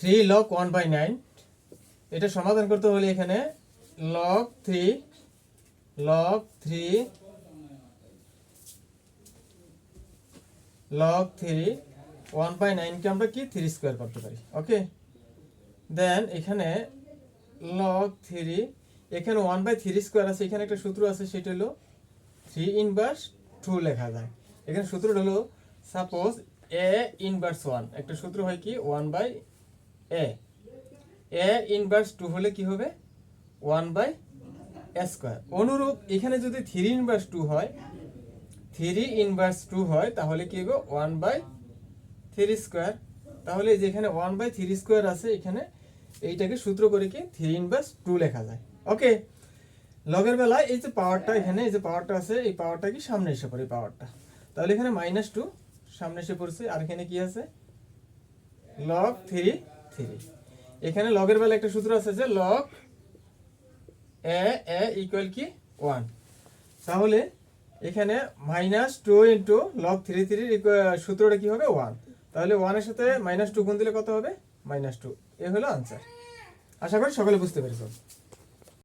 3 log 1/9, এটা সমাধান করতে হলে এখানে log 3 log 1/9 কে আমরা কি 3 স্কয়ার করতে পারি। ওকে, দেন এখানে log 3, এখানে 1/3 স্কয়ার আছে, এখানে একটা সূত্র আছে, সেটা হলো 3 ইনভার্স 2 লেখা যায়। এখানে সূত্রটা হলো সাপোজ a ইনভার্স 1, একটা সূত্র হয় কি 1/a, a ইনভার্স 2 হলে কি হবে 1/a স্কয়ার। অনুরূপ এখানে যদি 3 ইনভার্স 2 হয়, 3 ইনভার্স 2 হয়, তাহলে কি হবে 1/3 স্কয়ার। তাহলে যেখানে 1/3 স্কয়ার আছে, এখানে এইটাকে সূত্র করে কি 3 ইনভার্স 2 লেখা যায়। ওকে, লগের বেলায় এই যে পাওয়ারটা, এখানে এই যে পাওয়ারটা আছে, এই পাওয়ারটা কি সামনে এসে পড়ে পাওয়ারটা, তাহলে এখানে -2 সামনে এসে পড়ছে, আর এখানে কি আছে log 3। এখানে লগের বেলায় একটা সূত্র আছে যে log a ইকুয়াল কি 1, তাহলে এখানে -2 ইন্টু log 3 সূত্রটা কি হবে 1, তাহলে 1 এর সাথে -2 গুণ দিলে কত হবে -2। এ হলো আনসার। আশা করি সকলে বুঝতে পেরেছো।